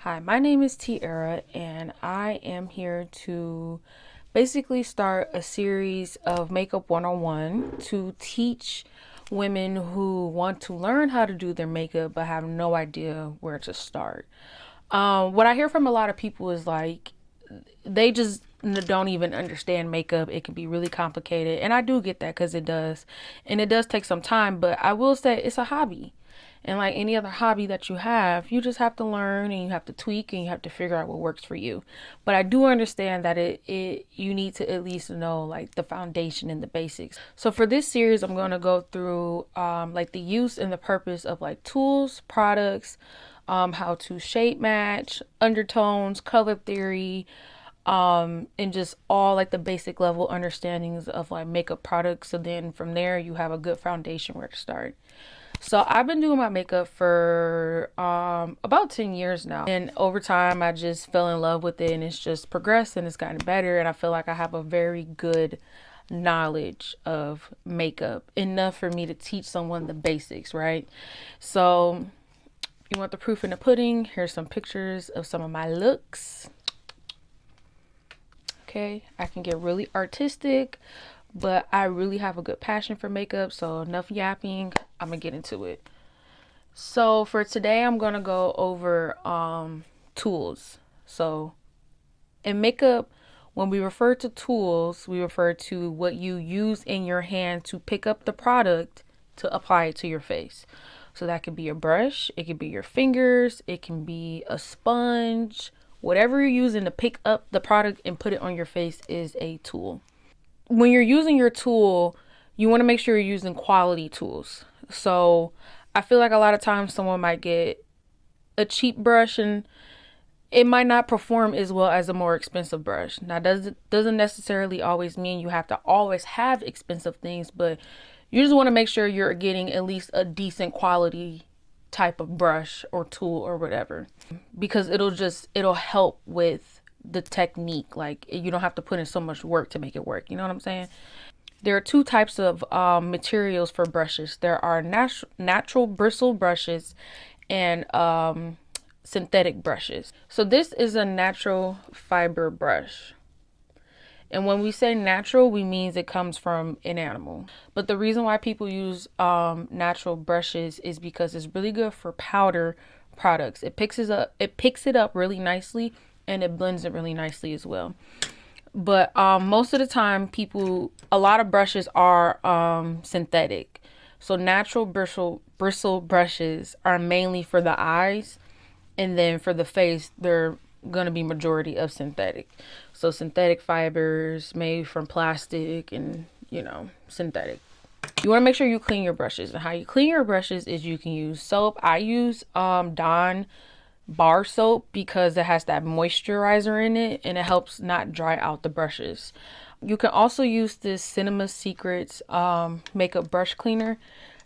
Hi, my name is Tiara, and I am here to basically start a series of Makeup 101 to teach women who want to learn how to do their makeup but have no idea where to start. What I hear from a lot of people is like they just don't even understand makeup. It can be really complicated, and I do get that because it does, and it does take some time. But I will say it's a hobby, and like any other hobby that you have, you just have to learn and you have to tweak and you have to figure out what works for you. But I do understand that it you need to at least know like the foundation and the basics. So for this series, I'm going to go through like the use and the purpose of like tools, products, how to shape match, undertones, color theory, and just all like the basic level understandings of like makeup products. So then from there, you have a good foundation where to start. So I've been doing my makeup for about 10 years now. And over time, I just fell in love with it, and it's just progressed and it's gotten better. And I feel like I have a very good knowledge of makeup, enough for me to teach someone the basics, right? So you want the proof in the pudding? Here's some pictures of some of my looks. Okay, I can get really artistic, but I really have a good passion for makeup. So enough yapping, I'm gonna get into it. So for today, I'm gonna go over tools. So in makeup, when we refer to tools, we refer to what you use in your hand to pick up the product to apply it to your face. So that could be a brush, it could be your fingers, it can be a sponge. Whatever you're using to pick up the product and put it on your face is a tool. When you're using your tool, you want to make sure you're using quality tools. So I feel like a lot of times someone might get a cheap brush and it might not perform as well as a more expensive brush. Now, doesn't necessarily always mean you have to always have expensive things, but you just want to make sure you're getting at least a decent quality type of brush or tool or whatever, because it'll help with the technique. Like, you don't have to put in so much work to make it work. You know what I'm saying? There are two types of materials for brushes. There are natural bristle brushes and synthetic brushes. So this is a natural fiber brush. And when we say natural, we means it comes from an animal. But the reason why people use natural brushes is because it's really good for powder products. It picks it up really nicely, and it blends it really nicely as well. But most of the time, a lot of brushes are synthetic. So natural bristle brushes are mainly for the eyes, and then for the face, they're gonna be majority of synthetic. So synthetic fibers made from plastic and, synthetic. You want to make sure you clean your brushes, and how you clean your brushes is you can use soap. I use Dawn bar soap because it has that moisturizer in it and it helps not dry out the brushes. You can also use this Cinema Secrets makeup brush cleaner.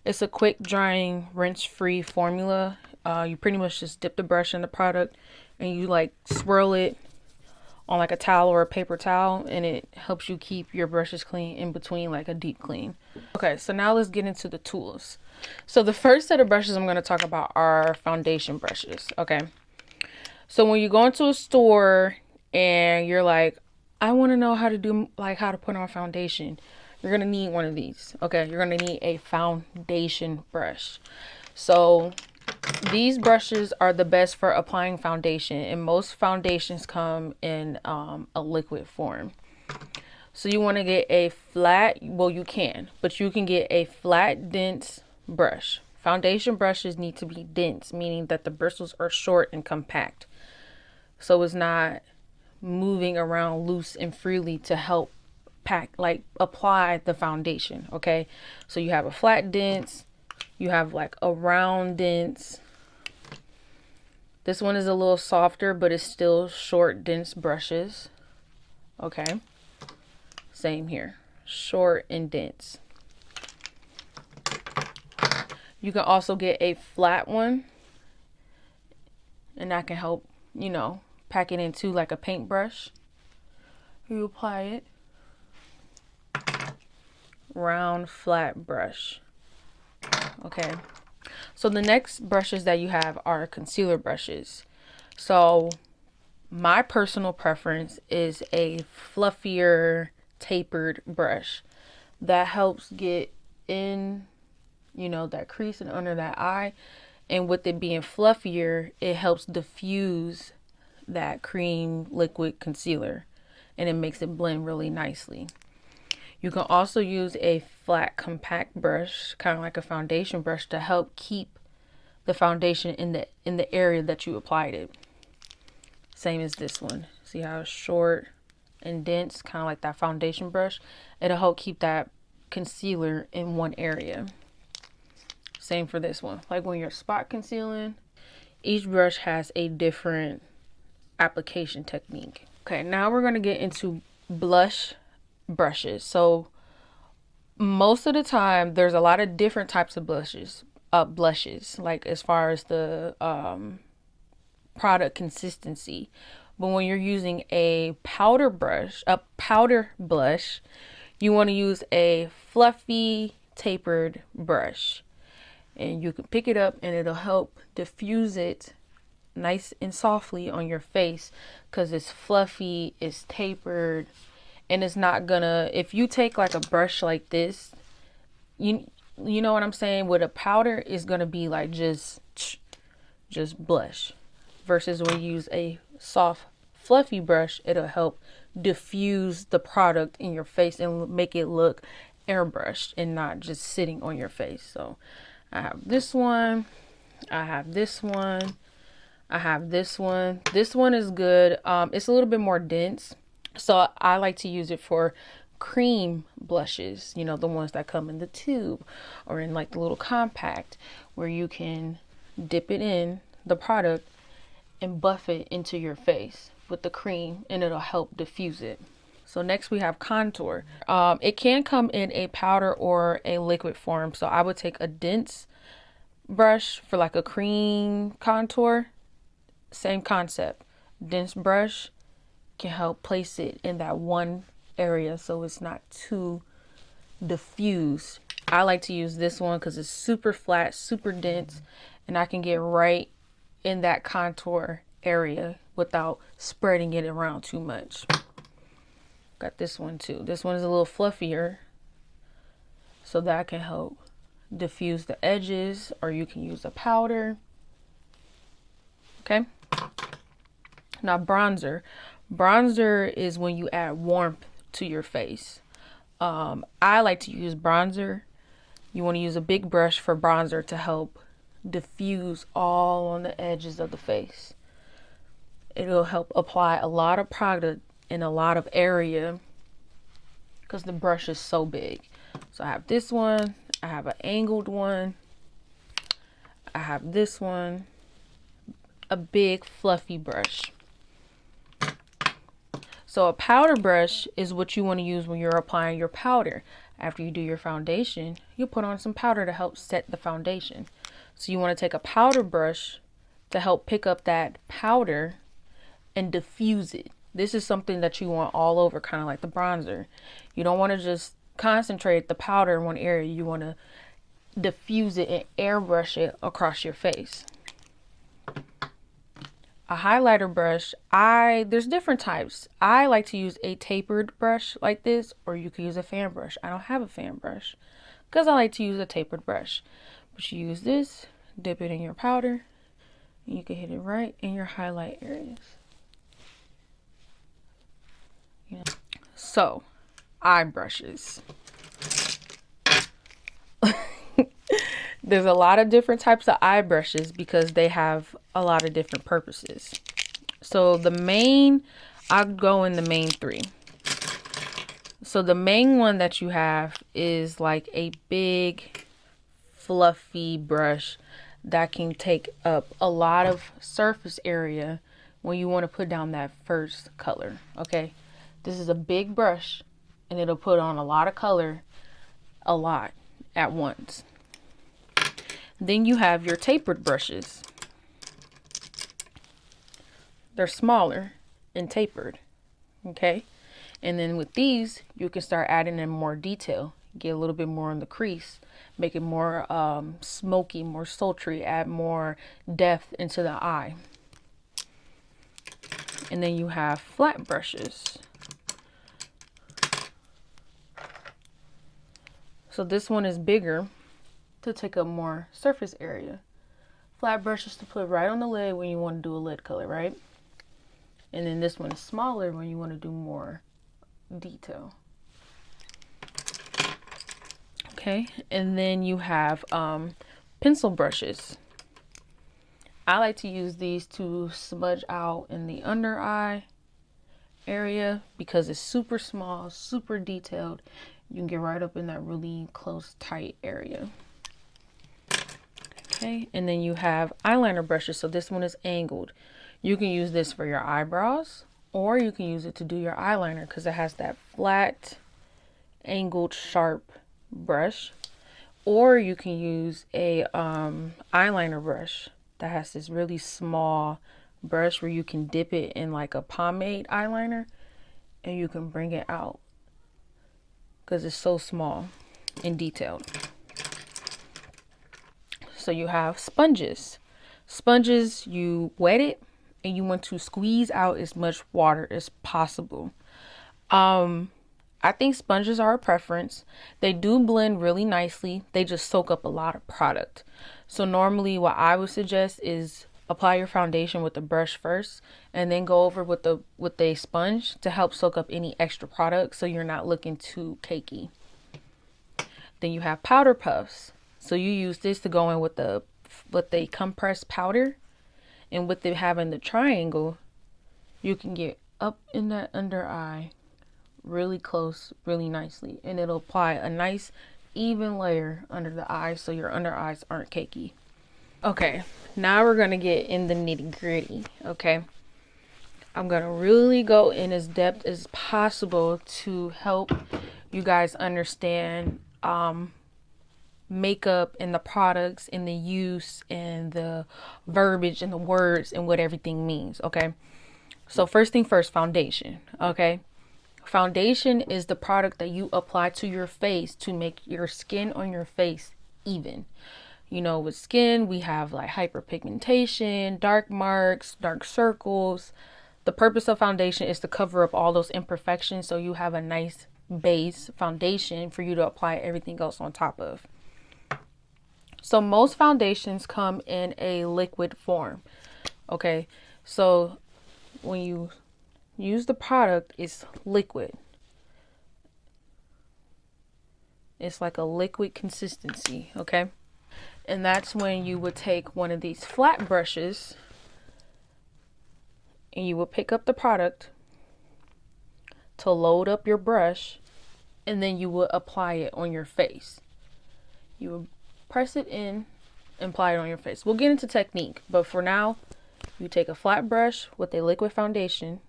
It's a quick drying, rinse free formula. You pretty much just dip the brush in the product and you like swirl it on like a towel or a paper towel, and it helps you keep your brushes clean in between like a deep clean. Okay, so now let's get into the tools. So the first set of brushes I'm going to talk about are foundation brushes. Okay, so when you go into a store and you're like, I want to know how to put on foundation, you're going to need one of these. Okay, you're going to need a foundation brush. So these brushes are the best for applying foundation, and most foundations come in a liquid form. So you want to get a flat, well, you can get a flat, dense brush. Foundation brushes need to be dense, meaning that the bristles are short and compact. So it's not moving around loose and freely to help apply the foundation. Okay, so you have a flat, dense. You have like a round dense. This one is a little softer, but it's still short, dense brushes. Okay. Same here. Short and dense. You can also get a flat one, and that can help, pack it into like a paintbrush. You apply it. Round, flat brush. Okay, so the next brushes that you have are concealer brushes. So my personal preference is a fluffier, tapered brush that helps get in, that crease and under that eye. And with it being fluffier, it helps diffuse that cream liquid concealer and it makes it blend really nicely. You can also use a flat compact brush, kind of like a foundation brush, to help keep the foundation in the area that you applied it. Same as this one. See how it's short and dense, kind of like that foundation brush. It'll help keep that concealer in one area. Same for this one. Like when you're spot concealing, each brush has a different application technique. Okay, now we're going to get into blush brushes. So most of the time there's a lot of different types of blushes, like as far as the product consistency. But when you're using a powder blush, you want to use a fluffy tapered brush. And you can pick it up and it'll help diffuse it nice and softly on your face because it's fluffy, it's tapered, and it's not gonna, if you take like a brush like this, you know what I'm saying, with a powder, it's gonna be like just blush. Versus when you use a soft fluffy brush, it'll help diffuse the product in your face and make it look airbrushed and not just sitting on your face. So I have this one, I have this one, I have this one. This one is good. It's a little bit more dense, so I like to use it for cream blushes, the ones that come in the tube or in like the little compact, where you can dip it in the product and buff it into your face with the cream and it'll help diffuse it. So next we have contour. It can come in a powder or a liquid form. So I would take a dense brush for like a cream contour. Same concept. Dense brush can help place it in that one area so it's not too diffused. I like to use this one because it's super flat, super dense, and I can get right in that contour area without spreading it around too much. Got this one too. This one is a little fluffier, so that can help diffuse the edges, or you can use a powder. Okay. Now bronzer. Bronzer is when you add warmth to your face. I like to use bronzer. You want to use a big brush for bronzer to help diffuse all on the edges of the face. It'll help apply a lot of product in a lot of area because the brush is so big. So I have this one, I have an angled one, I have this one, a big fluffy brush. So a powder brush is what you want to use when you're applying your powder. After you do your foundation, you put on some powder to help set the foundation. So you want to take a powder brush to help pick up that powder and diffuse it. This is something that you want all over, kind of like the bronzer. You don't want to just concentrate the powder in one area. You want to diffuse it and airbrush it across your face. A highlighter brush, there's different types. I like to use a tapered brush like this, or you can use a fan brush. I don't have a fan brush because I like to use a tapered brush. But you use this, dip it in your powder, and you can hit it right in your highlight areas. Yeah. So, eye brushes. There's a lot of different types of eye brushes because they have a lot of different purposes. So I'll go in the main three. So the main one that you have is like a big fluffy brush that can take up a lot of surface area when you want to put down that first color. Okay, this is a big brush and it'll put on a lot of color, a lot at once. Then you have your tapered brushes. They're smaller and tapered, okay? And then with these, you can start adding in more detail, get a little bit more in the crease, make it more smoky, more sultry, add more depth into the eye. And then you have flat brushes. So this one is bigger to take up more surface area. Flat brushes to put right on the lid when you want to do a lid color, right? And then this one is smaller when you want to do more detail. Okay, and then you have pencil brushes. I like to use these to smudge out in the under eye area because it's super small, super detailed. You can get right up in that really close, tight area. Okay, and then you have eyeliner brushes. So this one is angled. You can use this for your eyebrows, or you can use it to do your eyeliner because it has that flat, angled, sharp brush. Or you can use a eyeliner brush that has this really small brush where you can dip it in like a pomade eyeliner and you can bring it out because it's so small and detailed. So you have sponges. Sponges, you wet it and you want to squeeze out as much water as possible. I think sponges are a preference. They do blend really nicely. They just soak up a lot of product. So normally what I would suggest is apply your foundation with the brush first and then go over with a sponge to help soak up any extra product so you're not looking too cakey. Then you have powder puffs. So you use this to go in with the compressed powder, and with it having the triangle, you can get up in that under eye really close, really nicely, and it'll apply a nice even layer under the eye so your under eyes aren't cakey. Okay, now we're gonna get in the nitty-gritty. Okay, I'm gonna really go in as depth as possible to help you guys understand makeup and the products and the use and the verbiage and the words and what everything means. Okay, so first thing first, foundation. Okay, foundation is the product that you apply to your face to make your skin on your face even. You know, with skin, we have like hyperpigmentation, dark marks, dark circles. The purpose of foundation is to cover up all those imperfections so you have a nice base foundation for you to apply everything else on top of. So most foundations come in a liquid form. Okay, so when you use the product, it's liquid. It's like a liquid consistency, okay? And that's when you would take one of these flat brushes and you would pick up the product to load up your brush, and then you would apply it on your face. You would press it in and apply it on your face. We'll get into technique, but for now, you take a flat brush with a liquid foundation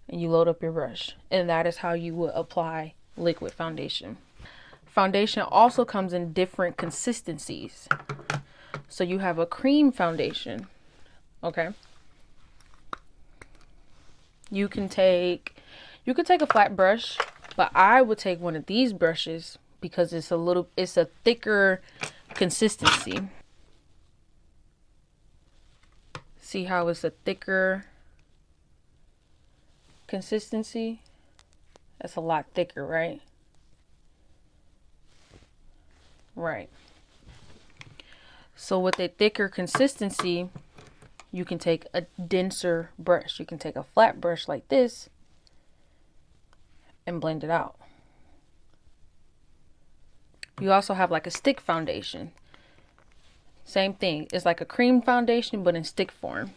and you load up your brush, and that is how you would apply liquid foundation. Foundation also comes in different consistencies. So you have a cream foundation, okay? You can take a flat brush, but I would take one of these brushes because it's a thicker consistency. See how it's a thicker consistency? That's a lot thicker, right? Right. So with a thicker consistency, you can take a denser brush. You can take a flat brush like this and blend it out. You also have like a stick foundation. Same thing. It's like a cream foundation, but in stick form.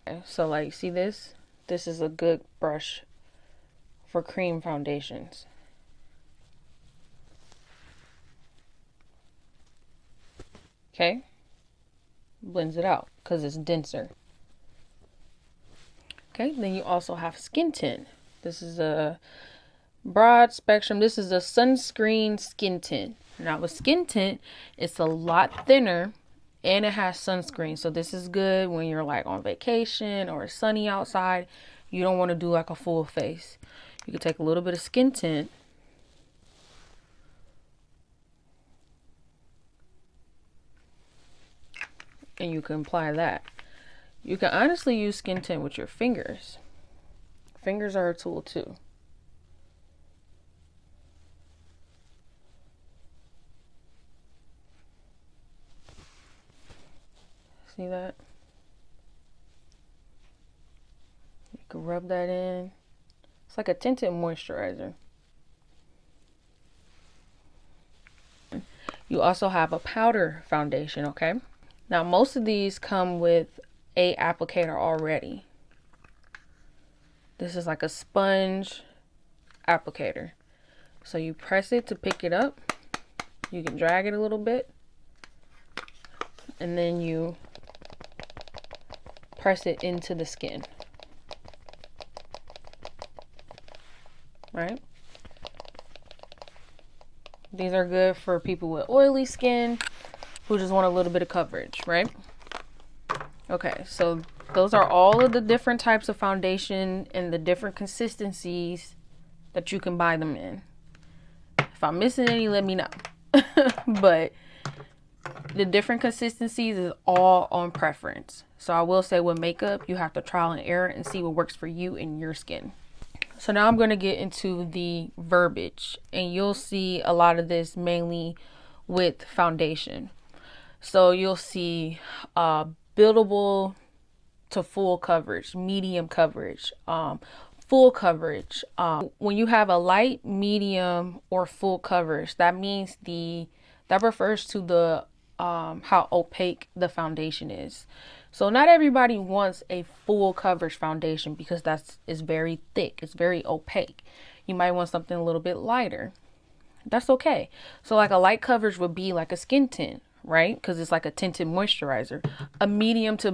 Okay, so like, see this? This is a good brush for cream foundations. Okay, blends it out because it's denser. Okay, then you also have skin tint. This is a broad spectrum. This is a sunscreen skin tint. Now with skin tint, it's a lot thinner and it has sunscreen. So this is good when you're like on vacation or it's sunny outside. You don't want to do like a full face. You can take a little bit of skin tint and you can apply that. You can honestly use skin tint with your fingers. Fingers are a tool too. See that? You can rub that in. It's like a tinted moisturizer. You also have a powder foundation, okay? Now, most of these come with a applicator already. This is like a sponge applicator. So you press it to pick it up. You can drag it a little bit. And then you press it into the skin. Right? These are good for people with oily skin who just want a little bit of coverage, right? Okay, so those are all of the different types of foundation and the different consistencies that you can buy them in. If I'm missing any, let me know. But the different consistencies is all on preference. So I will say with makeup, you have to trial and error and see what works for you and your skin. So now I'm going to get into the verbiage, and you'll see a lot of this mainly with foundation. So you'll see buildable to full coverage, medium coverage, full coverage. When you have a light, medium, or full coverage, that means that refers to the how opaque the foundation is. So not everybody wants a full coverage foundation because is very thick. It's very opaque. You might want something a little bit lighter. That's okay. So like a light coverage would be like a skin tint, right? Because it's like a tinted moisturizer. A medium to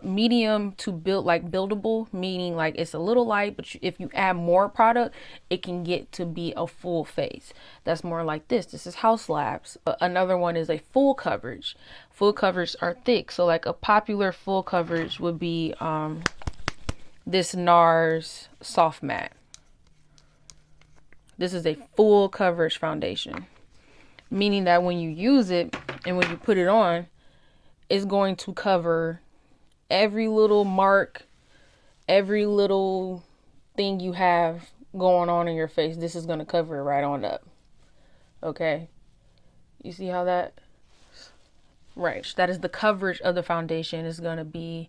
medium to build, like buildable, meaning like it's a little light, but if you add more product, it can get to be a full face. That's more like this. This is House Labs. Another one is a full coverage. Full coverage are thick. So like a popular full coverage would be this NARS Soft Matte. This is a full coverage foundation, meaning that when you use it and when you put it on, it's going to cover every little mark, every little thing you have going on in your face. This is going to cover it right on up. Okay? You see how that? Right. That is the coverage of the foundation. Is going to be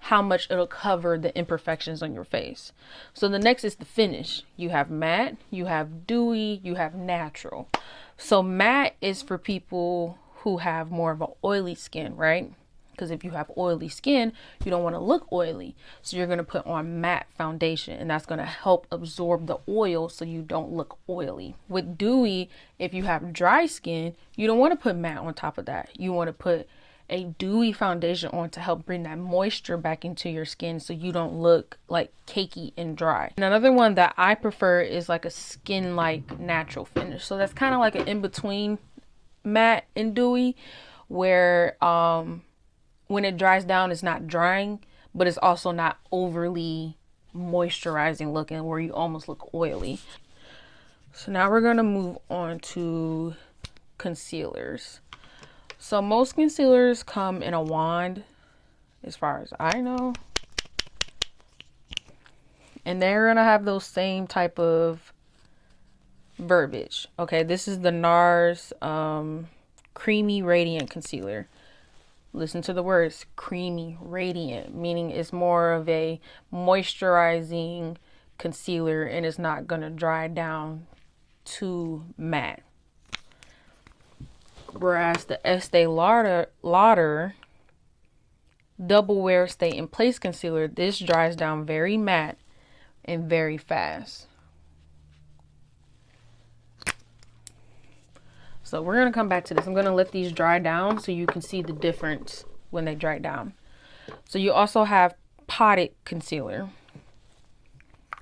how much it'll cover the imperfections on your face. So the next is the finish. You have matte, you have dewy, you have natural. So matte is for people who have more of an oily skin, right? Because if you have oily skin, you don't want to look oily. So you're going to put on matte foundation, and that's going to help absorb the oil so you don't look oily. With dewy, if you have dry skin, you don't want to put matte on top of that. You want to put a dewy foundation on to help bring that moisture back into your skin so you don't look like cakey and dry. And another one that I prefer is like a skin-like natural finish. So that's kind of like an in-between matte and dewy, where when it dries down, it's not drying, but it's also not overly moisturizing looking where you almost look oily. So now we're going to move on to concealers. So most concealers come in a wand, as far as I know. And they're going to have those same type of verbiage. Okay, this is the NARS Creamy Radiant Concealer. Listen to the words, creamy radiant, meaning it's more of a moisturizing concealer and it's not going to dry down too matte. Whereas the Estee Lauder Double Wear Stay in Place Concealer, this dries down very matte and very fast. So we're going to come back to this. I'm going to let these dry down so you can see the difference when they dry down. So you also have potted concealer.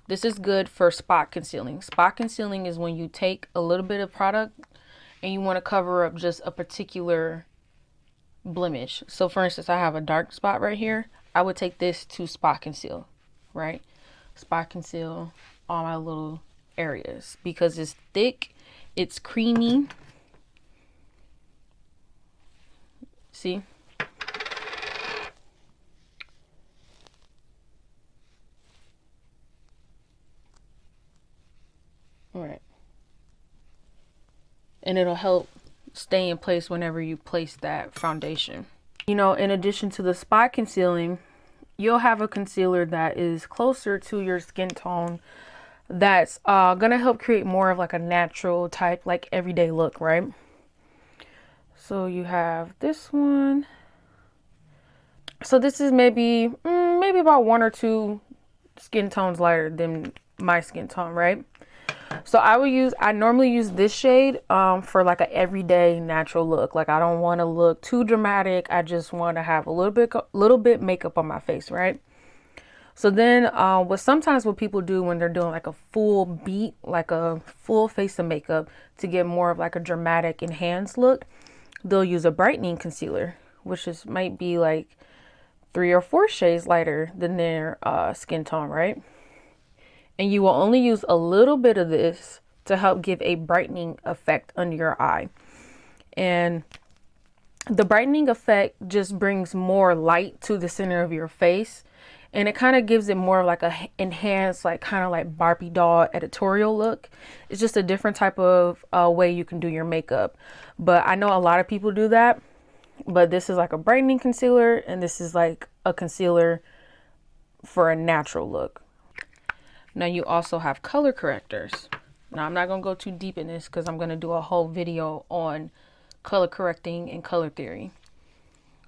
This is good for spot concealing. Spot concealing is when you take a little bit of product and you want to cover up just a particular blemish. So for instance, I have a dark spot right here. I would take this to spot conceal, right? Spot conceal all my little areas because it's thick, it's creamy. See? All right. And it'll help stay in place whenever you place that foundation. You know, in addition to the spot concealing, you'll have a concealer that is closer to your skin tone that's gonna help create more of like a natural type, like everyday look, right? So you have this one. So this is maybe about 1 or 2 skin tones lighter than my skin tone, right? So I normally use this shade for like a everyday natural look. Like I don't want to look too dramatic. I just want to have a little bit makeup on my face, right? So then what people do when they're doing like a full beat, like a full face of makeup to get more of like a dramatic enhanced look, they'll use a brightening concealer, which might be like 3 or 4 shades lighter than their skin tone, right? And you will only use a little bit of this to help give a brightening effect under your eye. And the brightening effect just brings more light to the center of your face. And it kind of gives it more like a enhanced, like kind of like Barbie doll editorial look. It's just a different type of way you can do your makeup. But I know a lot of people do that. But this is like a brightening concealer, and this is like a concealer for a natural look. Now you also have color correctors. Now I'm not going to go too deep in this because I'm going to do a whole video on color correcting and color theory.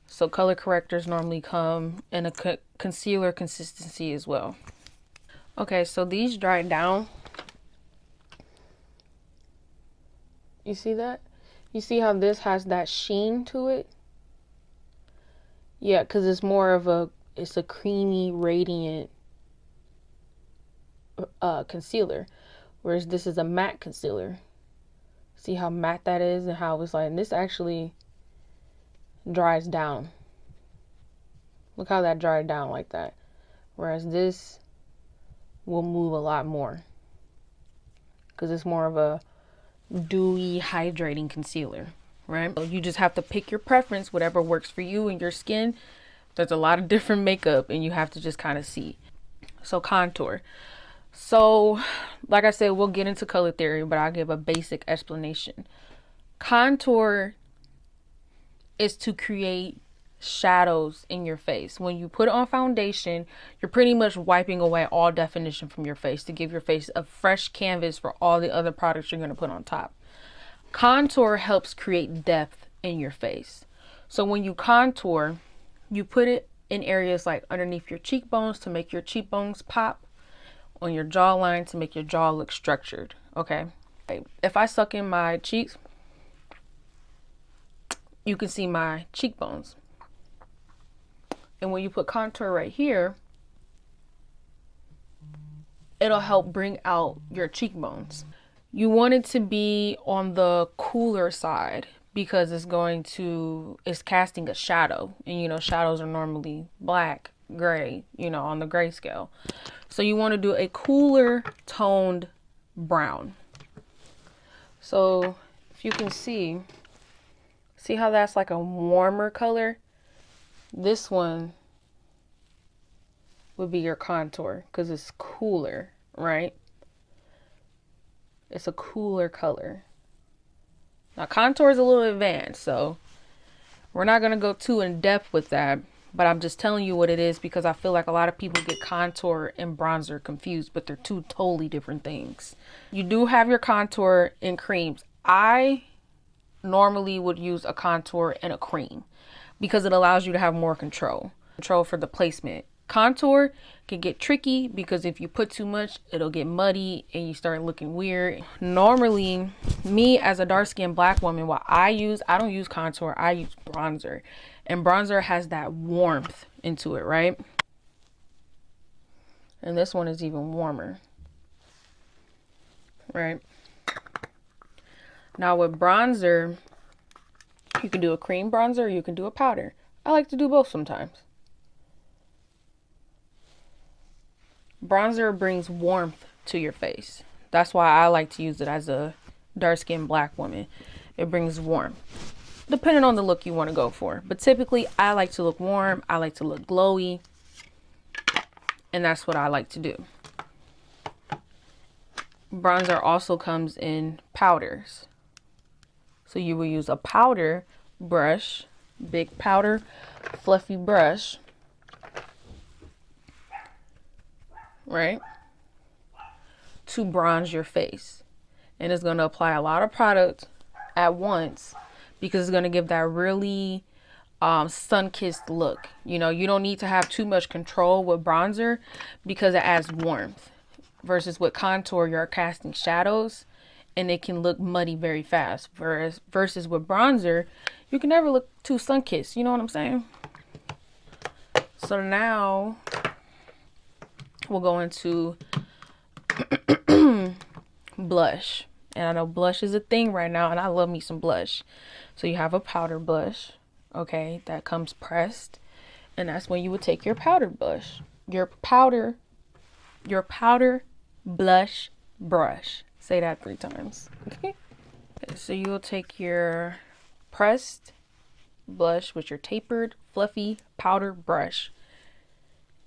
So color correctors normally come in a concealer consistency as well. Okay, so these dried down. You see that? You see how this has that sheen to it? Yeah, because it's more of it's a creamy, radiant concealer, whereas this is a matte concealer. See how matte that is and how it's like, and this actually dries down. Look how that dried down like that, whereas this will move a lot more because it's more of a dewy, hydrating concealer, right? So you just have to pick your preference, whatever works for you and your skin. There's a lot of different makeup and you have to just kind of see. So contour. So, like I said, we'll get into color theory, but I'll give a basic explanation. Contour is to create shadows in your face. When you put on foundation, you're pretty much wiping away all definition from your face to give your face a fresh canvas for all the other products you're going to put on top. Contour helps create depth in your face. So when you contour, you put it in areas like underneath your cheekbones to make your cheekbones pop, on your jawline to make your jaw look structured. Okay, if I suck in my cheeks, you can see my cheekbones. And when you put contour right here, it'll help bring out your cheekbones. You want it to be on the cooler side because it's casting a shadow, and you know shadows are normally black, gray, on the gray scale. So you want to do a cooler toned brown. So if you can see how that's like a warmer color? This one would be your contour because it's cooler, right? It's a cooler color. Now contour is a little advanced, so we're not going to go too in depth with that. But I'm just telling you what it is because I feel like a lot of people get contour and bronzer confused, but they're two totally different things. You do have your contour in creams. I normally would use a contour and a cream because it allows you to have more control for the placement. Contour can get tricky because if you put too much, it'll get muddy and you start looking weird. Normally, me as a dark-skinned black woman, I don't use contour, I use bronzer. And bronzer has that warmth into it, right? And this one is even warmer, right? Now with bronzer, you can do a cream bronzer or you can do a powder. I like to do both sometimes. Bronzer brings warmth to your face. That's why I like to use it as a dark-skinned black woman. It brings warmth. depending on the look you want to go for. But typically I like to look warm, I like to look glowy, and that's what I like to do. Bronzer also comes in powders. So you will use a powder brush, big powder, fluffy brush, right, to bronze your face. And it's going to apply a lot of product at once because it's going to give that really sun-kissed look. You know, you don't need to have too much control with bronzer because it adds warmth. Versus with contour, you're casting shadows and it can look muddy very fast. Versus with bronzer, you can never look too sun-kissed. You know what I'm saying? So now we'll go into blush. And I know blush is a thing right now, and I love me some blush. So you have a powder blush, okay, that comes pressed. And that's when you would take your powder blush, your powder blush brush. Say that 3 times. Okay, so you'll take your pressed blush with your tapered, fluffy powder brush,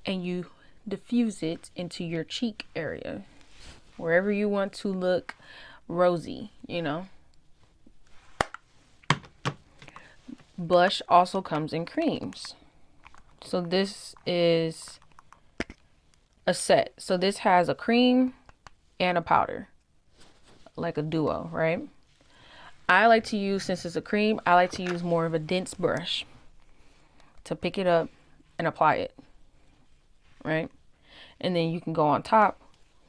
and you diffuse it into your cheek area, wherever you want to look rosy, you know. Blush also comes in creams. So this is a set. So this has a cream and a powder, like a duo, right? I like to use, since it's a cream, I like to use more of a dense brush to pick it up and apply it, right? And then you can go on top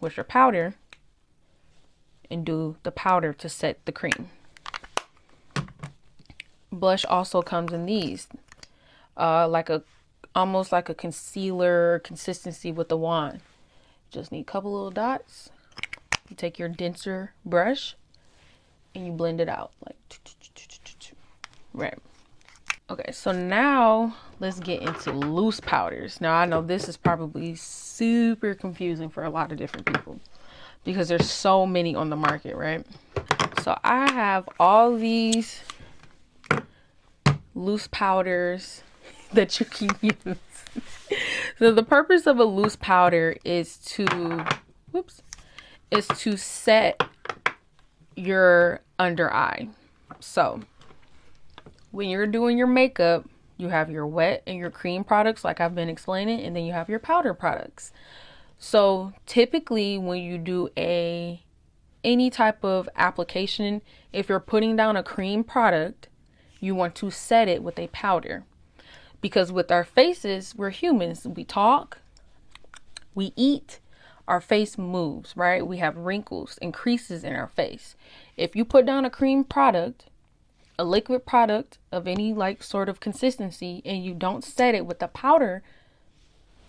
with your powder and do the powder to set the cream. Blush also comes in these, almost like a concealer consistency with the wand. Just need a couple little dots. You take your denser brush and you blend it out like right. Okay, so now let's get into loose powders. Now I know this is probably super confusing for a lot of different people because there's so many on the market, right? So I have all these loose powders that you can use. So the purpose of a loose powder is to set your under eye. So when you're doing your makeup, you have your wet and your cream products like I've been explaining, and then you have your powder products. So typically when you do any type of application, if you're putting down a cream product, you want to set it with a powder. Because with our faces, we're humans. We talk, we eat, our face moves, right? We have wrinkles and creases in our face. If you put down a cream product, a liquid product of any like sort of consistency, and you don't set it with the powder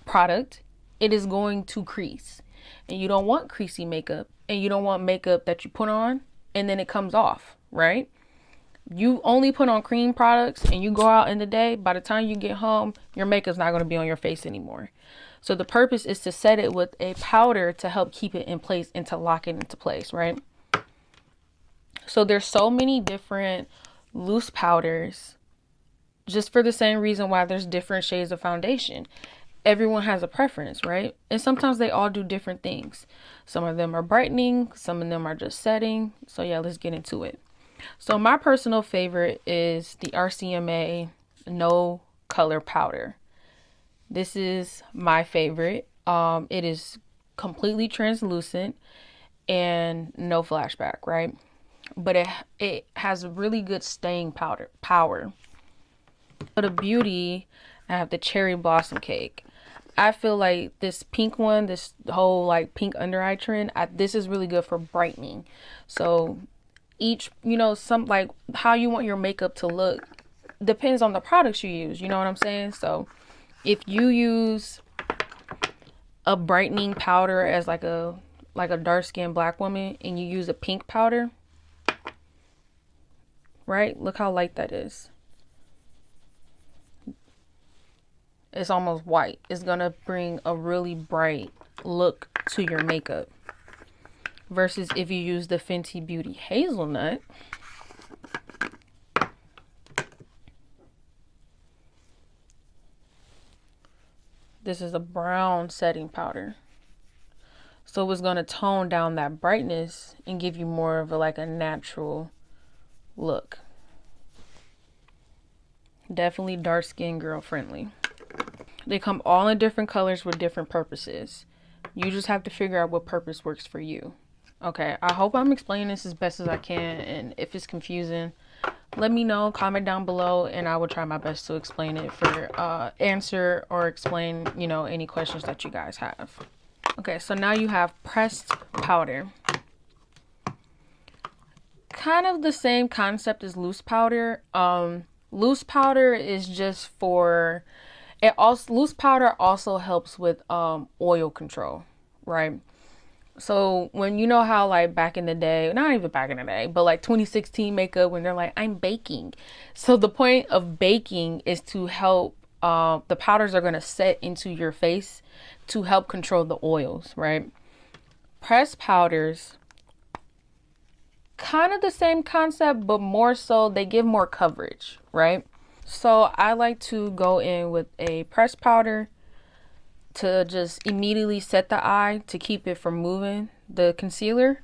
product, it is going to crease. And you don't want creasy makeup, and you don't want makeup that you put on and then it comes off, right? You only put on cream products and you go out in the day, by the time you get home, your makeup's not going to be on your face anymore. So the purpose is to set it with a powder to help keep it in place and to lock it into place, right? So there's so many different loose powders, just for the same reason why there's different shades of foundation. Everyone has a preference, right? And sometimes they all do different things. Some of them are brightening, some of them are just setting. So yeah, let's get into it. So my personal favorite is the RCMA No Color Powder. This is my favorite. It is completely translucent and no flashback, right? But it has really good staying power. For the beauty, I have the Cherry Blossom Cake. I feel like this pink one, this whole like pink under eye trend, this is really good for brightening. So each, some like how you want your makeup to look depends on the products you use. You know what I'm saying? So if you use a brightening powder as like a dark skinned black woman, and you use a pink powder, right? Look how light that is. It's almost white. It's gonna bring a really bright look to your makeup. Versus if you use the Fenty Beauty Hazelnut, This is a brown setting powder. So it's going to tone down that brightness and give you more of a natural look. Definitely dark skin girl friendly. They come all in different colors with different purposes. You just have to figure out what purpose works for you. Okay, I hope I'm explaining this as best as I can, and if it's confusing, let me know, comment down below, and I will try my best to explain it for answer or explain, any questions that you guys have. Okay, so now you have pressed powder. Kind of the same concept as loose powder. Loose powder is just for loose powder also helps with oil control, right? So when you know how back in the day, not even back in the day, but 2016 makeup, when they're like, I'm baking. So the point of baking is to help, the powders are going to set into your face to help control the oils, right? Pressed powders, kind of the same concept, but more so they give more coverage, right? So I like to go in with a pressed powder to just immediately set the eye to keep it from moving the concealer,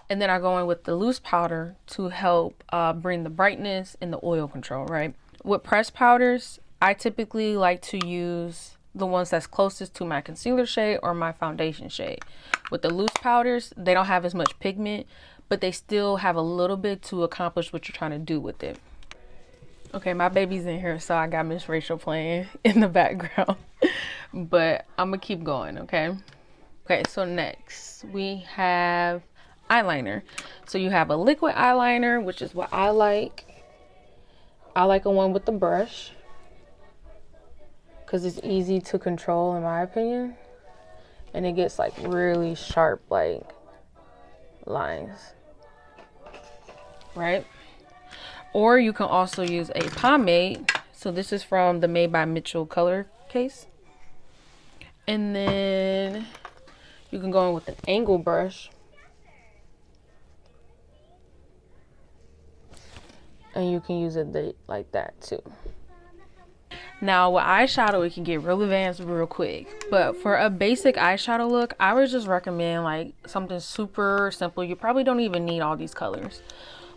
and then I go in with the loose powder to help bring the brightness and the oil control, right? With pressed powders, I typically like to use the ones that's closest to my concealer shade or my foundation shade. With the loose powders, they don't have as much pigment, but they still have a little bit to accomplish what you're trying to do with it. Okay, my baby's in here, so I got Miss Rachel playing in the background. But I'm gonna keep going, okay? Okay, so next we have eyeliner. So you have a liquid eyeliner, which is what I like. I like a one with the brush because it's easy to control in my opinion. And it gets really sharp lines, right? Or you can also use a pomade. So this is from the Made by Mitchell color case. And then you can go in with an angle brush. And you can use it like that too. Now with eyeshadow, it can get real advanced real quick. But for a basic eyeshadow look, I would just recommend something super simple. You probably don't even need all these colors.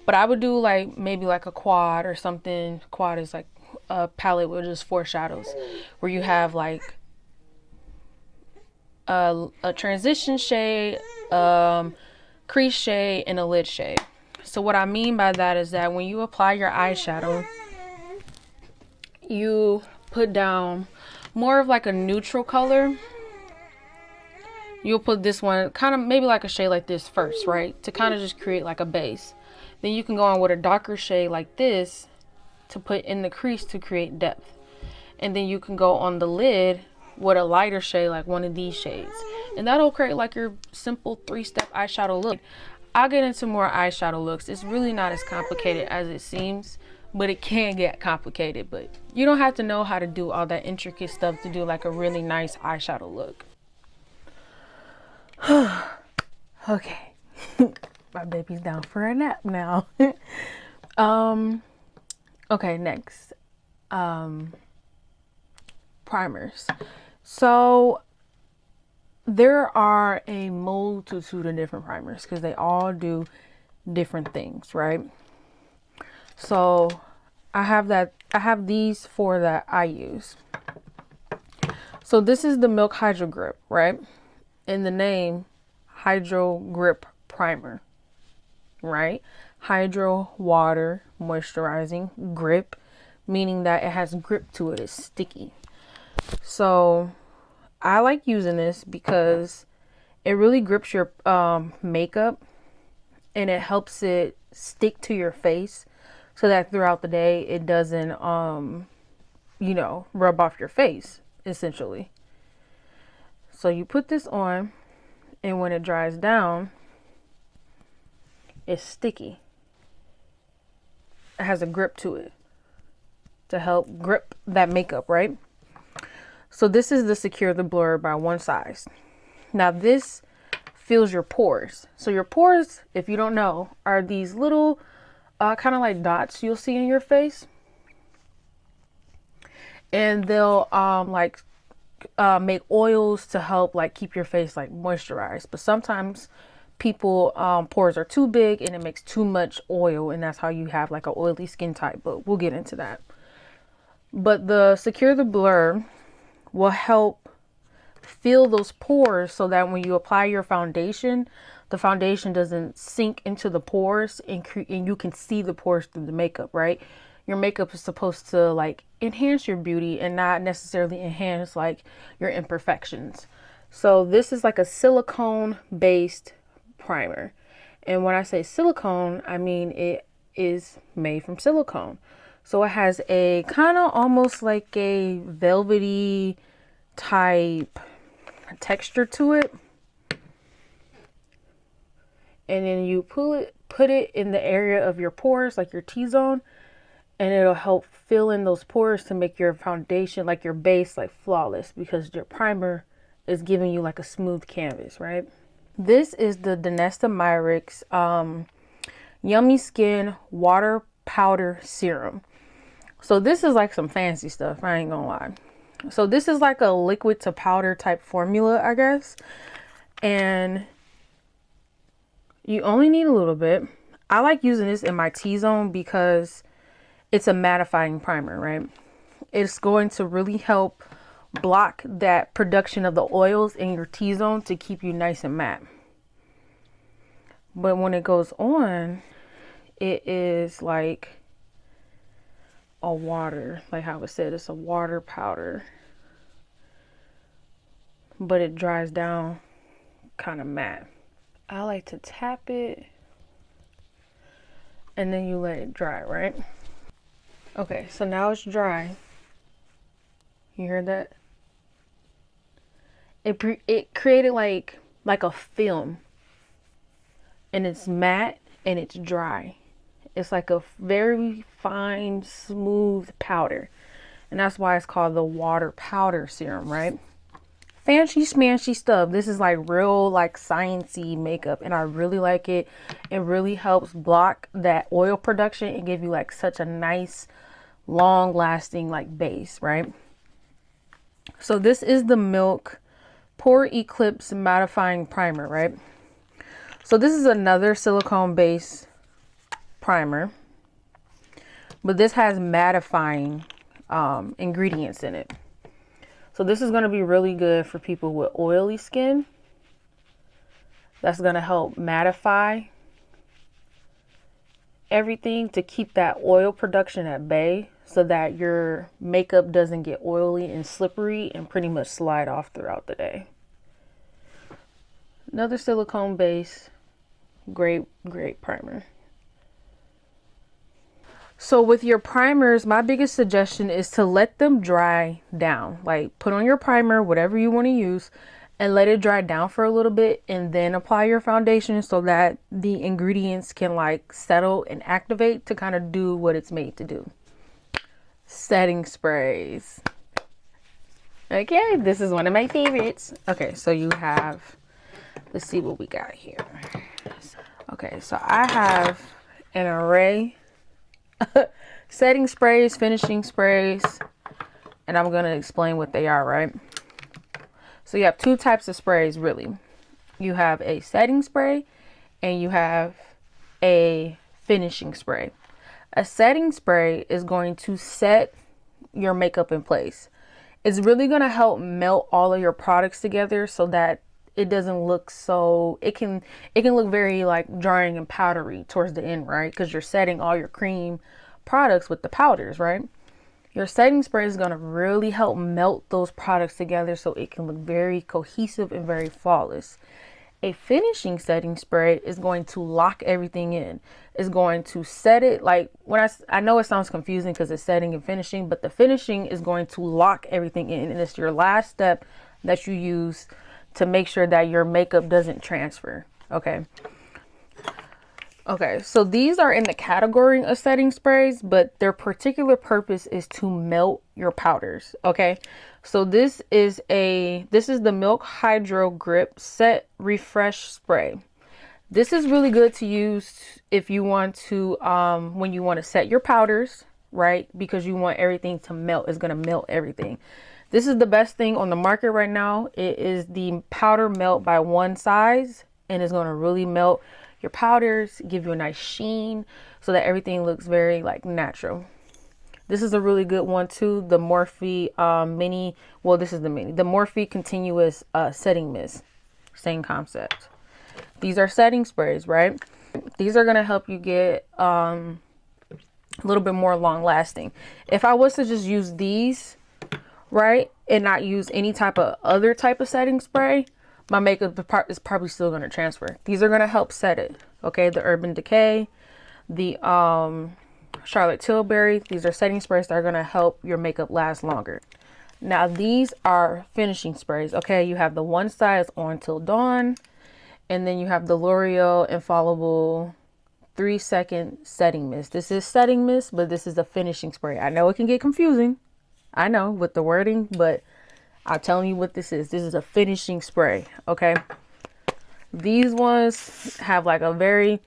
But I would do maybe a quad or something. Quad is a palette with just 4 shadows. Where you have a transition shade, crease shade, and a lid shade. So what I mean by that is that when you apply your eyeshadow, you put down more of a neutral color. You'll put this one kind of maybe a shade like this first, right? To kind of just create a base. Then you can go on with a darker shade like this to put in the crease to create depth. And then you can go on the lid with a lighter shade like one of these shades. And that'll create your simple 3-step eyeshadow look. I'll get into more eyeshadow looks. It's really not as complicated as it seems, but it can get complicated. But you don't have to know how to do all that intricate stuff to do a really nice eyeshadow look. Okay. My baby's down for a nap now. Okay, next. Primers. So there are a multitude of different primers because they all do different things, right? So I have these 4 that I use. So this is the Milk Hydro Grip, right? In the name, Hydro Grip Primer, right? Hydro, water, moisturizing, grip, meaning that it has grip to it. It's sticky. So I like using this because it really grips your makeup, and it helps it stick to your face so that throughout the day it doesn't rub off your face essentially. So you put this on, and when it dries down, it's sticky. It has a grip to it to help grip that makeup, right? So this is the Secure the Blur by One Size. Now this fills your pores. So your pores, if you don't know, are these little kind of like dots you'll see in your face. And they'll make oils to help like keep your face like moisturized. But sometimes people pores are too big and it makes too much oil, and that's how you have like an oily skin type. But we'll get into that. But the Secure the Blur will help fill those pores so that when you apply your foundation, the foundation doesn't sink into the pores, and you can see the pores through the makeup, right? Your makeup is supposed to like enhance your beauty and not necessarily enhance like your imperfections. So this is like a silicone based primer. And when I say silicone, I mean it is made from silicone. So it has a kind of almost like a velvety type texture to it. And then you put it in the area of your pores, like your T-zone, and it'll help fill in those pores to make your foundation, like your base, like flawless, because your primer is giving you like a smooth canvas, right? This is the Danesta Myricks Yummy Skin Water Powder Serum. So this is like some fancy stuff, I ain't gonna lie. So this is like a liquid to powder type formula, I guess. And you only need a little bit. I like using this in my T-zone because it's a mattifying primer, right? It's going to really help block that production of the oils in your T-zone to keep you nice and matte. But when it goes on, it is like a water, like how it said, it's a water powder, but it dries down kind of matte. I like to tap it and then you let it dry, right? Okay, so now it's dry. You heard that? It created like a film, and it's matte and it's dry. It's like a very fine, smooth powder. And that's why it's called the water powder serum, right? Fancy smancy stuff. This is like real like sciencey makeup, and I really like it. It really helps block that oil production and give you like such a nice, long lasting like base, right? So this is the Milk Pore Eclipse Mattifying Primer, right? So this is another silicone base primer, but this has mattifying ingredients in it. So this is going to be really good for people with oily skin. That's going to help mattify everything to keep that oil production at bay so that your makeup doesn't get oily and slippery and pretty much slide off throughout the day. Another silicone base, great primer. So with your primers, my biggest suggestion is to let them dry down. Like put on your primer, whatever you want to use, and let it dry down for a little bit, and then apply your foundation so that the ingredients can like settle and activate to kind of do what it's made to do. Setting sprays. Okay, this is one of my favorites. Okay, so you have, let's see what we got here. Okay, so I have an array setting sprays, finishing sprays, and I'm going to explain what they are, right? So you have two types of sprays, really. You have a setting spray and you have a finishing spray. A setting spray is going to set your makeup in place. It's really going to help melt all of your products together so that it doesn't look so, it can look very like drying and powdery towards the end, right? Because you're setting all your cream products with the powders, right? Your setting spray is going to really help melt those products together so it can look very cohesive and very flawless. A finishing setting spray is going to lock everything in. It's going to set it, like when I know it sounds confusing because it's setting and finishing, but the finishing is going to lock everything in, and it's your last step that you use to make sure that your makeup doesn't transfer. Okay, so these are in the category of setting sprays, but their particular purpose is to melt your powders. Okay, so this is the Milk Hydro Grip Set Refresh Spray. This is really good to use if you want to, when you want to set your powders, right? Because you want everything to melt. It's going to melt everything. This is the best thing on the market right now. It is the powder melt by one size, and it's going to really melt your powders, give you a nice sheen so that everything looks very like natural. This is a really good one too. The Morphe mini, well, this is the mini, the Morphe continuous setting mist, same concept. These are setting sprays, right? These are going to help you get a little bit more long lasting. If I was to just use these, right, and not use any type of other type of setting spray, my makeup is probably still going to transfer. These are going to help set it. Okay, the Urban Decay, the Charlotte Tilbury, these are setting sprays that are going to help your makeup last longer. Now these are finishing sprays. Okay, you have the One Size On Till Dawn, and then you have the L'Oreal Infallible 3-second setting mist. This is setting mist, but this is the finishing spray. I know it can get confusing, I know, with the wording, but I'm telling you what this is. This is a finishing spray. Okay, these ones have like a very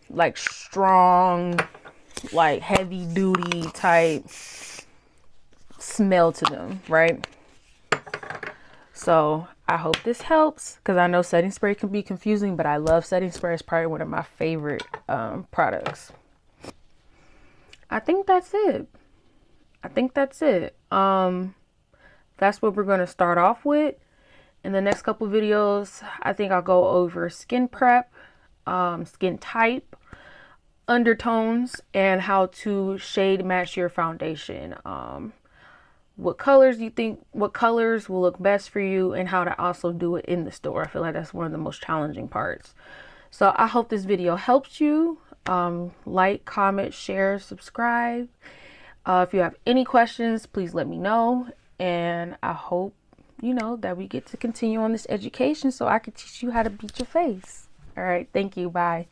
like strong, like heavy duty type smell to them, right? So I hope this helps, because I know setting spray can be confusing, but I love setting spray. It's probably one of my favorite products. I think that's it. That's what we're going to start off with. In the next couple videos, I think I'll go over skin prep, skin type, undertones, and how to shade match your foundation. What colors will look best for you, and how to also do it in the store. I feel like that's one of the most challenging parts. So I hope this video helps you. Like, comment, share, subscribe. If you have any questions, please let me know. And I hope, that we get to continue on this education so I can teach you how to beat your face. All right. Thank you. Bye.